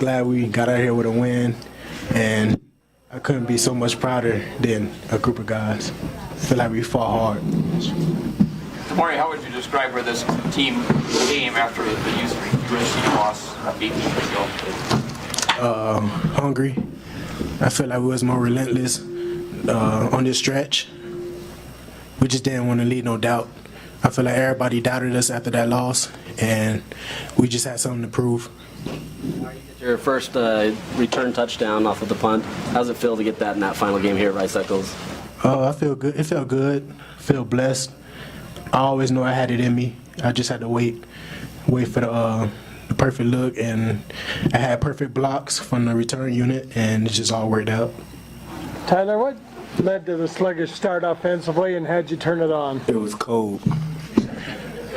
Glad we got out here with a win, and I couldn't be so much prouder than a group of guys. I feel like we fought hard. Tamari, how would you describe where this team came after the USC loss 18 years ago? Hungry. I feel like we was more relentless on this stretch. We just didn't want to leave no doubt. I feel like everybody doubted us after that loss, and we just had something to prove. Your first return touchdown off of the punt. How does it feel to get that in that final game here at Rice Eccles? I feel good. It felt good. I feel blessed. I always knew I had it in me. I just had to wait for the perfect look, and I had perfect blocks from the return unit, and it just all worked out. Tyler, what led to the sluggish start offensively, and how'd you turn it on? It was cold.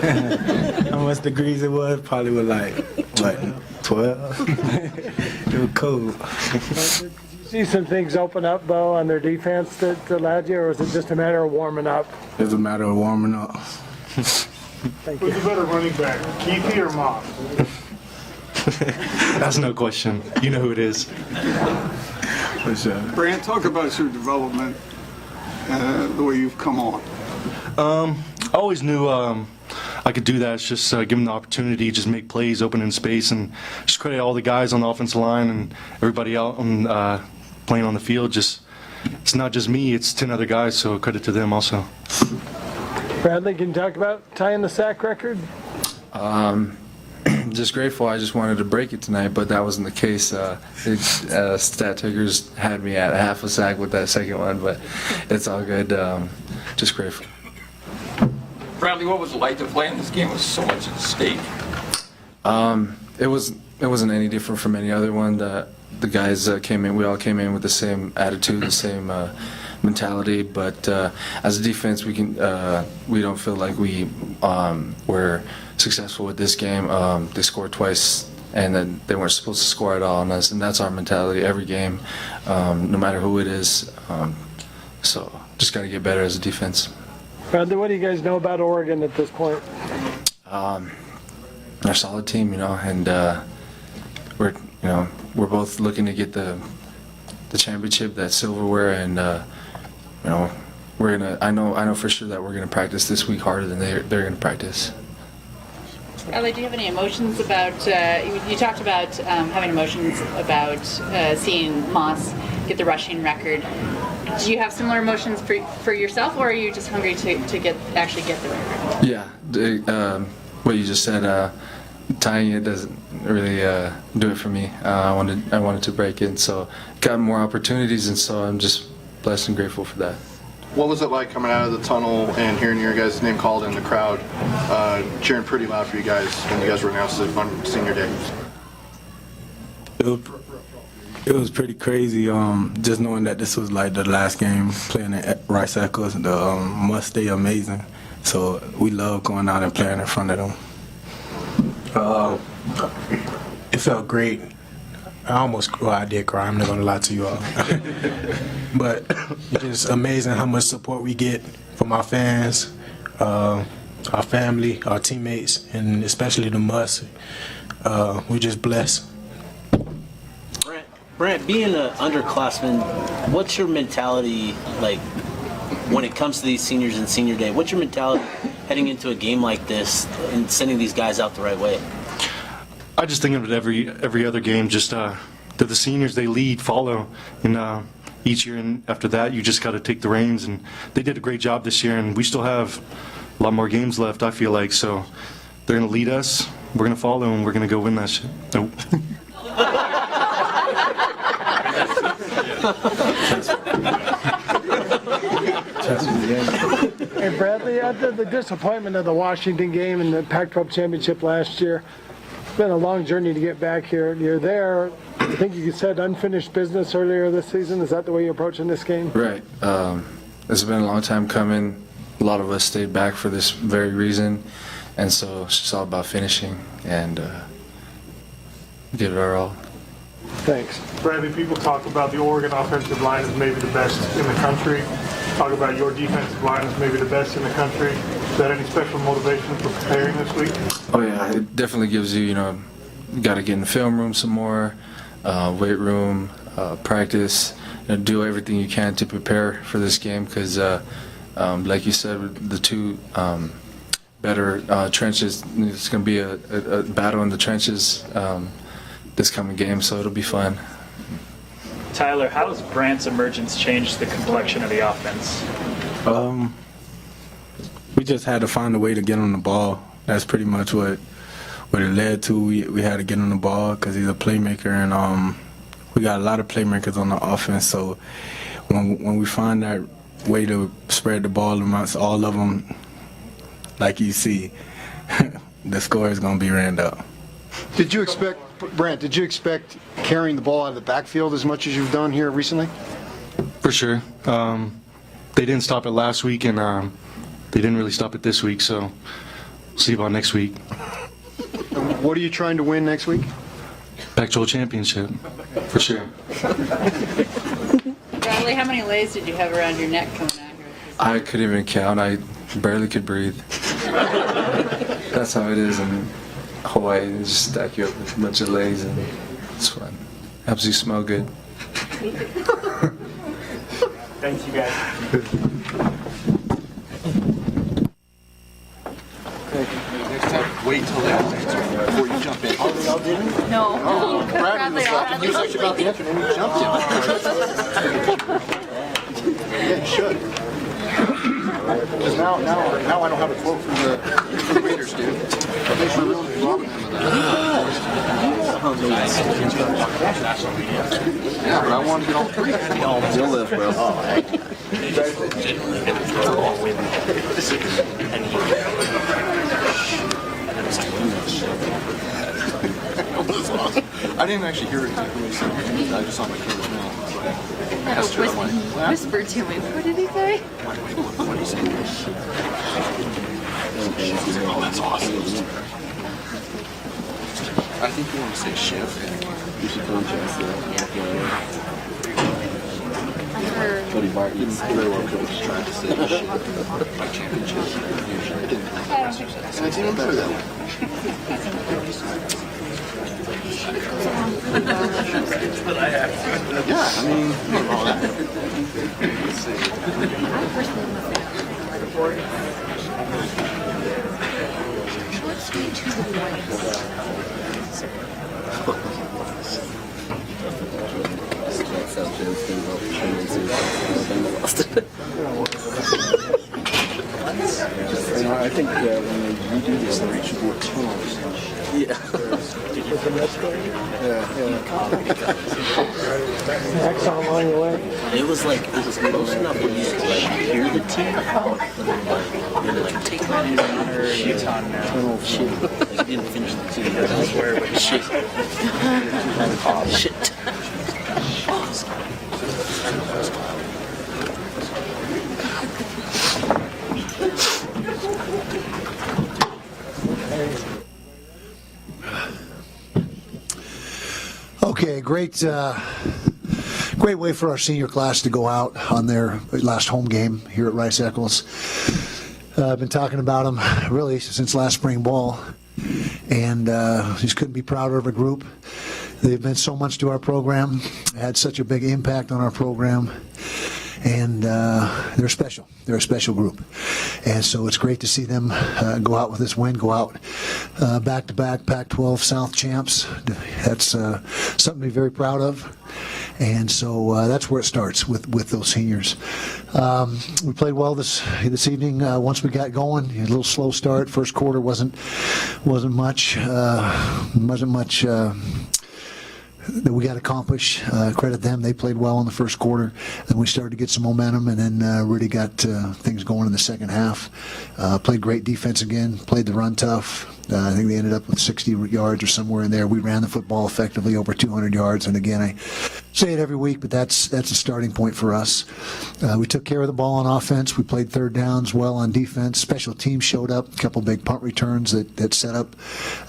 How much degrees it was? Probably was like, what, 12? It was cold. Did you see some things open up, though, on their defense that allowed you, or was it just a matter of warming up? It was a matter of warming up. Thank you. Who's the better running back, Keithy or Moss? That's no question. You know who it is. Brant, talk about your development, the way you've come on. I always knew I could do that. It's just given the opportunity, just make plays, open in space, and just credit all the guys on the offensive line and everybody out on, playing on the field. Just it's not just me; it's 10 other guys. So credit to them also. Bradley, can you talk about tying the sack record? Just grateful. I just wanted to break it tonight, but that wasn't the case. Stat takers had me at half a sack with that second one, but it's all good. Just grateful. Bradley, what was it like to play in this game with so much at stake? It wasn't any different from any other one. The guys came in. We all came in with the same attitude, the same mentality. But as a defense, we don't feel like we were successful with this game. They scored twice, and then they weren't supposed to score at all on us. And that's our mentality every game, no matter who it is. So just got to get better as a defense. Bradley, what do you guys know about Oregon at this point? They're a solid team, and we're both looking to get the championship, that silverware, and we're gonna. I know for sure that we're gonna practice this week harder than they're gonna practice. Bradley, do you have any emotions about? You talked about having emotions about seeing Moss get the rushing record. Do you have similar emotions for yourself, or are you just hungry to actually get the record? Yeah, what you just said, tying it doesn't really do it for me. I wanted to break it, so got more opportunities, and so I'm just blessed and grateful for that. What was it like coming out of the tunnel and hearing your guys' name called in the crowd, cheering pretty loud for you guys when you guys were announced on senior day? It was pretty crazy, just knowing that this was like the last game playing at Rice Eccles. The must stay amazing. So we love going out and playing in front of them. It felt great. I did cry. I'm not gonna lie to you all. But it's just amazing how much support we get from our fans, our family, our teammates, and especially the Musts. We're just blessed. Brant, being an underclassman, what's your mentality like when it comes to these seniors and senior day? What's your mentality heading into a game like this and sending these guys out the right way? I just think of it every other game. Just that the seniors, they lead, follow, and each year and after that, you just got to take the reins. And they did a great job this year, and we still have a lot more games left. I feel like so they're going to lead us. We're going to follow, and we're going to go win that shit. Nope. Hey, Bradley, after the disappointment of the Washington game and the Pac-12 championship last year, it's been a long journey to get back here. You're there. I think you said unfinished business earlier this season. Is that the way you're approaching this game? Right. It's been a long time coming. A lot of us stayed back for this very reason, and so it's just all about finishing and give it our all. Thanks. Bradley, people talk about the Oregon offensive line as maybe the best in the country. Talk about your defensive line as maybe the best in the country. Is that any special motivation for preparing this week? Oh yeah, it definitely gives you, got to get in the film room some more, weight room, practice, do everything you can to prepare for this game because, like you said, the two better trenches, it's going to be a battle in the trenches this coming game, so it'll be fun. Tyler, how has Brant's emergence changed the complexion of the offense? We just had to find a way to get on the ball. That's pretty much what it led to. We had to get on the ball because he's a playmaker, and we got a lot of playmakers on the offense. So when we find that way to spread the ball amongst all of them, like you see, the score is going to be ran up. Did you expect, Brant, did you expect carrying the ball out of the backfield as much as you've done here recently? For sure. They didn't stop it last week, and they didn't really stop it this week, so we'll see about next week. What are you trying to win next week? Pac-12 championship, for sure. Bradley, how many lays did you have around your neck coming out here? I couldn't even count. I barely could breathe. That's how it is in Hawaii. They just stack you up with a bunch of legs, and it's fun. Helps you smell good. Thanks, you guys. Wait till they all answer before you jump in. Oh, they all didn't? No. Oh, Bradley was like, he was actually about to answer, and then he jumped in. Yeah, you should. Because now I know how to quote from the Raiders, dude. Thanks for really robbing them of that. Yeah, but I wanted to get all three. You'll live, bro. I didn't actually hear it when he said it. I just saw my coach now. Whisper to me. What did he say? What did he say? Oh, that's awesome. I think you want to say shift. You should contrast that. Or Cody Barton. Very well coached. Trying to say shift. My championship. Usually. And it's even better that way. Yeah, I mean, all that. Let's see. I think when they redo this, they should do a tunnel. Yeah. Exxon along the way. It was close enough where you could hear the team, but then like take that in another tunnel shit. Like you didn't finish the team. That's where shit. Shit. Okay, great way for our senior class to go out on their last home game here at Rice Eccles. I've been talking about them really since last spring ball, and just couldn't be prouder of a group. They've meant so much to our program, had such a big impact on our program, and they're special. They're a special group. And so it's great to see them go out with this win, go out back-to-back Pac-12 South champs. That's something to be very proud of. And so that's where it starts with those seniors. We played well this evening. Once we got going, a little slow start. First quarter wasn't much that we got accomplished. Credit them. They played well in the first quarter. Then we started to get some momentum, and then really got things going in the second half. Played great defense again. Played the run tough. I think they ended up with 60 yards or somewhere in there. We ran the football effectively, over 200 yards. And again, I say it every week, but that's a starting point for us. We took care of the ball on offense. We played third downs well on defense. Special teams showed up. A couple big punt returns that set up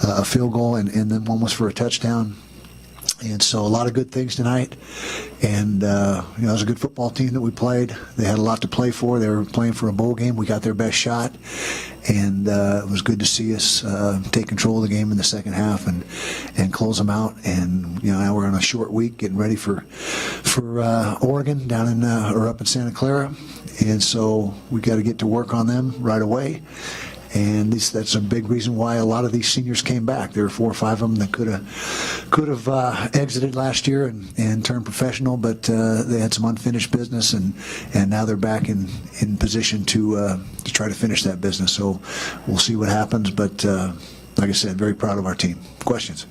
a field goal, and then one was for a touchdown. And so a lot of good things tonight, and it was a good football team that we played. They had a lot to play for. They were playing for a bowl game. We got their best shot, and it was good to see us take control of the game in the second half and close them out. And now we're on a short week, getting ready for Oregon down in or up in Santa Clara, and so we got to get to work on them right away. And that's a big reason why a lot of these seniors came back. There were 4 or 5 of them that could have exited last year and turned professional, but they had some unfinished business, and now they're back in position to try to finish that business. So we'll see what happens. But like I said, very proud of our team. Questions?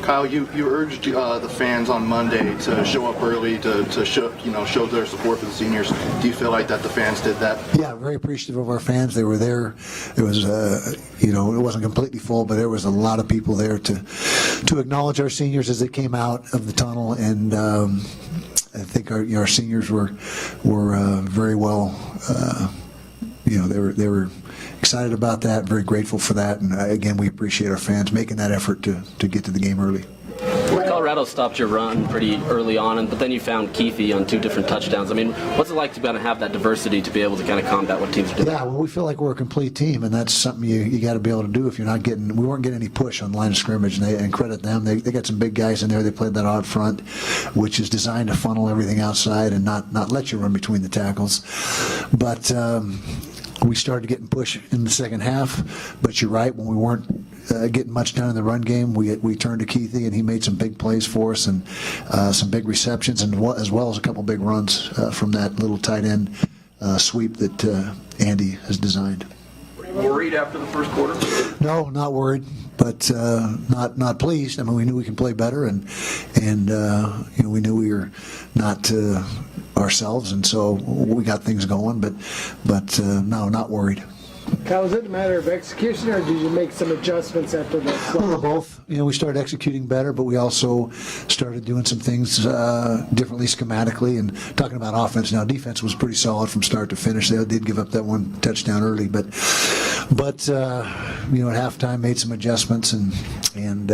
Kyle, you urged the fans on Monday to show up early to show their support for the seniors. Do you feel like that the fans did that? Yeah, very appreciative of our fans. They were there. It was it wasn't completely full, but there was a lot of people there to acknowledge our seniors as they came out of the tunnel, and I think our seniors were very well. They were excited about that, very grateful for that, and again, we appreciate our fans making that effort to get to the game early. Colorado stopped your run pretty early on, but then you found Keithy on 2 different touchdowns. I mean, what's it like to kind of have that diversity to be able to kind of combat what teams do? Yeah, well, we feel like we're a complete team, and that's something you got to be able to do if you're not getting. We weren't getting any push on the line of scrimmage, and credit them. They got some big guys in there. They played that odd front, which is designed to funnel everything outside and not let you run between the tackles. But we started getting push in the second half, but you're right, when we weren't getting much done in the run game, we turned to Keithy, and he made some big plays for us, and some big receptions, and as well as a couple big runs from that little tight end sweep that Andy has designed. Were you worried after the first quarter? No, not worried, but not pleased. I mean, we knew we can play better, and we knew we were not ourselves, and so we got things going. But no, not worried. Kyle, was it a matter of execution, or did you make some adjustments after that? Well, both. We started executing better, but we also started doing some things differently schematically. And talking about offense now, defense was pretty solid from start to finish. They did give up that 1 touchdown early, but at halftime made some adjustments and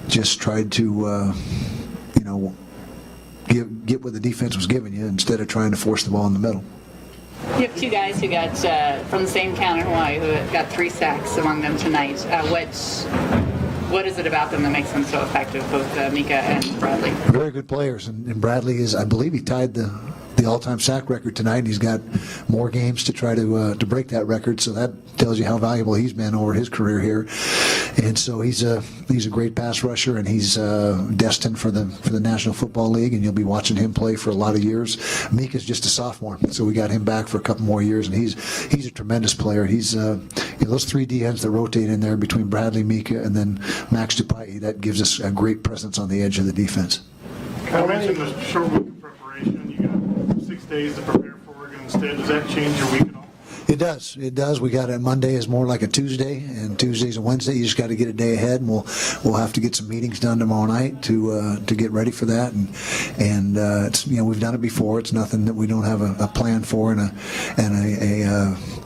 just tried to get what the defense was giving you instead of trying to force the ball in the middle. You have 2 guys who got from the same town in Hawaii who got 3 sacks among them tonight. What is it about them that makes them so effective, both Mika and Bradley? Very good players, and Bradley is, I believe, he tied the all-time sack record tonight, and he's got more games to try to break that record. So that tells you how valuable he's been over his career here. And so he's a great pass rusher, and he's destined for the National Football League, and you'll be watching him play for a lot of years. Mika's just a sophomore, so we got him back for a couple more years, and he's a tremendous player. He's those 3 DNs that rotate in there between Bradley, Mika, and then Max Tupai, that gives us a great presence on the edge of the defense. I mentioned the short week of preparation. You got 6 days to prepare for Oregon instead. Does that change your week at all? It does. We got it. Monday is more like a Tuesday, and Tuesday's a Wednesday. You just got to get a day ahead, and we'll have to get some meetings done tomorrow night to get ready for that. And it's, we've done it before. It's nothing that we don't have a plan for, and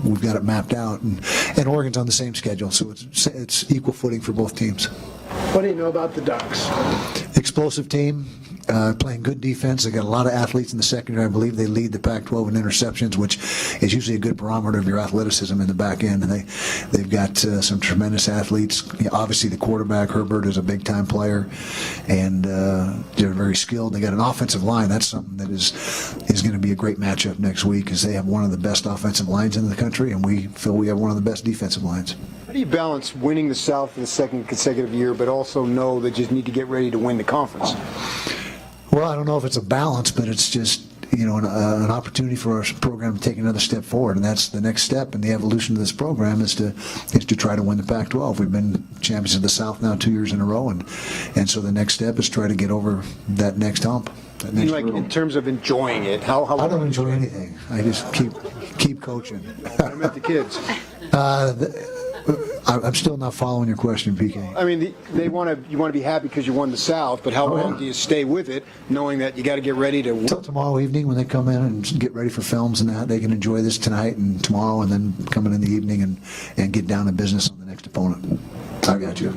we've got it mapped out. And Oregon's on the same schedule, so it's equal footing for both teams. What do you know about the Ducks? Explosive team. Playing good defense. They got a lot of athletes in the secondary. I believe they lead the Pac-12 in interceptions, which is usually a good barometer of your athleticism in the back end. And they've got some tremendous athletes. Obviously, the quarterback, Herbert, is a big-time player, and they're very skilled. They got an offensive line. That's something that is going to be a great matchup next week, because they have one of the best offensive lines in the country, and we feel we have one of the best defensive lines. How do you balance winning the South for the 2nd consecutive year, but also know that you need to get ready to win the conference? Well, I don't know if it's a balance, but it's just an opportunity for our program to take another step forward, and that's the next step in the evolution of this program is to try to win the Pac-12. We've been champions of the South now 2 years in a row, and so the next step is try to get over that next hump. In terms of enjoying it, how I don't enjoy anything. I just keep coaching. I meant the kids. I'm still not following your question, PK. I mean, you want to be happy because you won the South, but how long do you stay with it, knowing that you got to get ready to? Until tomorrow evening, when they come in and get ready for films and that, they can enjoy this tonight and tomorrow, and then come in the evening and get down to business on the next opponent. I got you.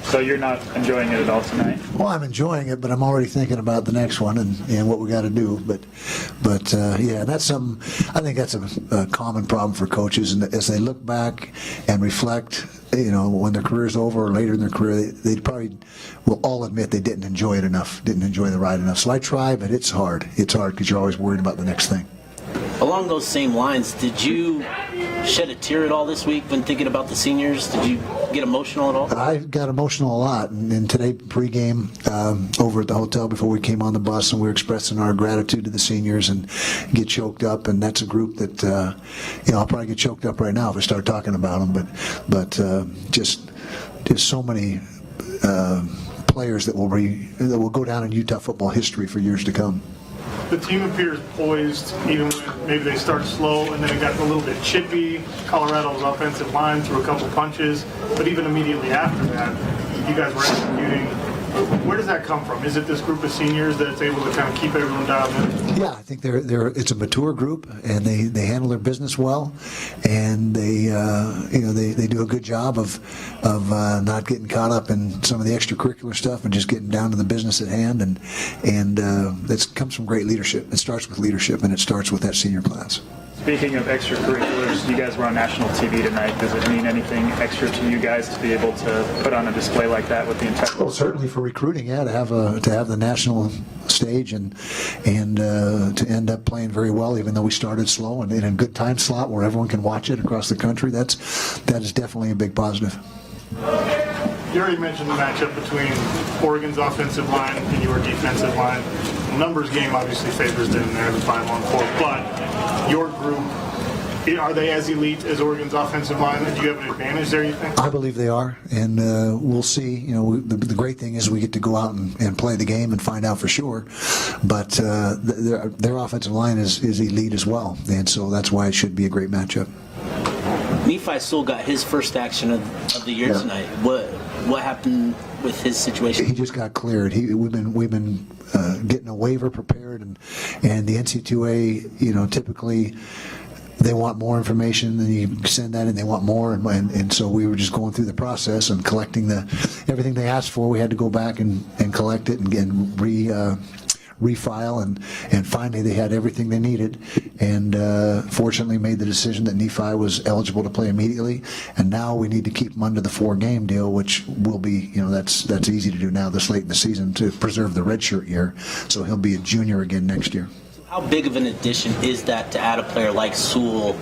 So you're not enjoying it at all tonight? Well, I'm enjoying it, but I'm already thinking about the next one and what we got to do. But yeah, that's something. I think that's a common problem for coaches, and as they look back and reflect, when their career's over or later in their career, they probably will all admit they didn't enjoy it enough, didn't enjoy the ride enough. So I try, but it's hard. It's hard because you're always worried about the next thing. Along those same lines, did you shed a tear at all this week when thinking about the seniors? Did you get emotional at all? I got emotional a lot, and today pregame over at the hotel before we came on the bus, and we were expressing our gratitude to the seniors and get choked up. And that's a group that I'll probably get choked up right now if I start talking about them. But just so many players that will go down in Utah football history for years to come. The team appears poised, even when maybe they start slow and then it got a little bit chippy. Colorado's offensive line threw a couple punches, but even immediately after that, you guys were executing. Where does that come from? Is it this group of seniors that's able to kind of keep everyone dialed in? Yeah, I think it's a mature group, and they handle their business well, and they do a good job of not getting caught up in some of the extracurricular stuff and just getting down to the business at hand, and that comes from great leadership. It starts with leadership, and it starts with that senior class. Speaking of extracurriculars, you guys were on national TV tonight. Does it mean anything extra to you guys to be able to put on a display like that with the entire? Well, certainly for recruiting, yeah, to have the national stage and to end up playing very well, even though we started slow and in a good time slot where everyone can watch it across the country. That is definitely a big positive. You already mentioned the matchup between Oregon's offensive line and your defensive line. The numbers game obviously favors them there, the 5-on-4, but your group, are they as elite as Oregon's offensive line? Do you have an advantage there, you think? I believe they are, and we'll see. The great thing is we get to go out and play the game and find out for sure, but their offensive line is elite as well, and so that's why it should be a great matchup. Nephi Sewell got his first action of the year tonight. What happened with his situation? He just got cleared. We've been getting a waiver prepared, and the NC2A, typically they want more information, and you send that in, they want more, and so we were just going through the process and collecting everything they asked for. We had to go back and collect it and refile, and finally they had everything they needed, and fortunately made the decision that Nephi was eligible to play immediately, and now we need to keep him under the 4-game deal, which will be, that's easy to do now this late in the season to preserve the redshirt year, so he'll be a junior again next year. How big of an addition is that to add a player like Sewell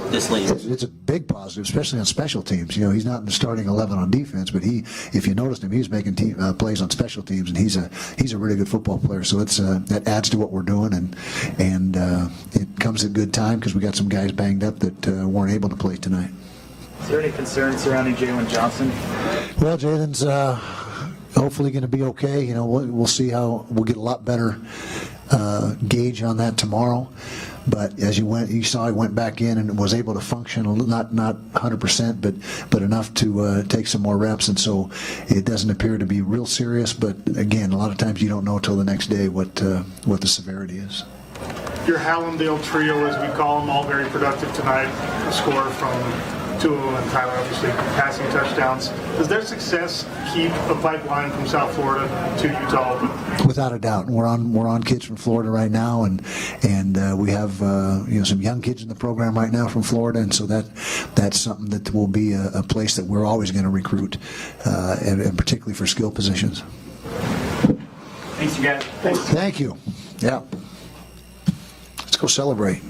this late? It's a big positive, especially on special teams. He's not in the starting 11 on defense, but if you noticed him, he was making plays on special teams, and he's a really good football player. So that adds to what we're doing, and it comes at a good time because we got some guys banged up that weren't able to play tonight. Is there any concern surrounding Jalen Johnson? Well, Jalen's hopefully going to be okay. We'll see how we'll get a lot better gauge on that tomorrow. But as you saw, he went back in and was able to function, not 100%, but enough to take some more reps. And so it doesn't appear to be real serious. But again, a lot of times you don't know till the next day what the severity is. Your Hallandale trio, as we call them, all very productive tonight. A score from Tua and Tyler, obviously passing touchdowns. Does their success keep a pipeline from South Florida to Utah open? Without a doubt, we're on kids from Florida right now, and we have some young kids in the program right now from Florida, and so that's something that will be a place that we're always going to recruit, and particularly for skill positions. Thanks, you guys. Thank you. Yeah. Let's go celebrate.